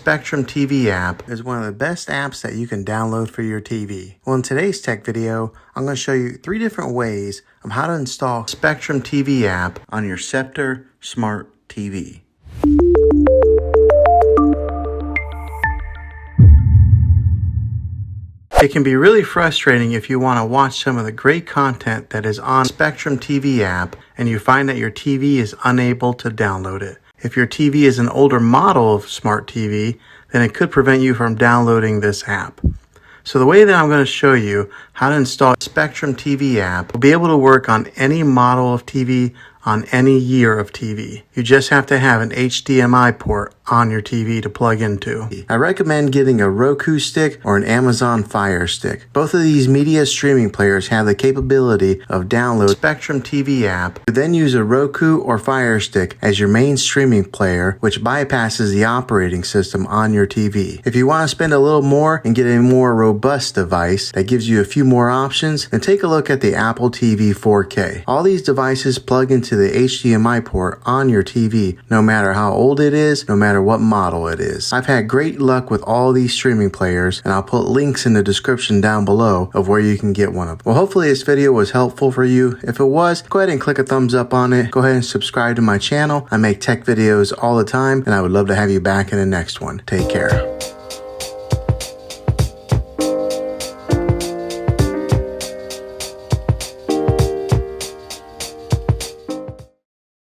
Sceptre TV app is one of the best apps that you can download for your TV. Well, in today's tech video, I'm going to show you 3 different ways of how to install Sceptre TV app on your Sceptre Smart TV. It can be really frustrating if you want to watch some of the great content that is on Sceptre TV app and you find that your TV is unable to download it. If your TV is an older model of smart TV, then it could prevent you from downloading this app. So the way that I'm going to show you how to install Sceptre TV app will be able to work on any model of TV on any year of TV. You just have to have an HDMI port on your TV to plug into. I recommend getting a Roku stick or an Amazon Fire Stick. Both of these media streaming players have the capability of download Sceptre TV app. You then use a Roku or Fire Stick as your main streaming player, which bypasses the operating system on your TV. If you want to spend a little more and get a more robust device that gives you a few more options, then take a look at the Apple TV 4K. All these devices plug into the HDMI port on your TV, no matter how old it is, no matter what model it is. I've had great luck with all these streaming players, and I'll put links in the description down below of where you can get one of them. Well, hopefully this video was helpful for you. If it was, go ahead and click a thumbs up on it. Go ahead and subscribe to my channel. I make tech videos all the time, and I would love to have you back in the next one. Take care.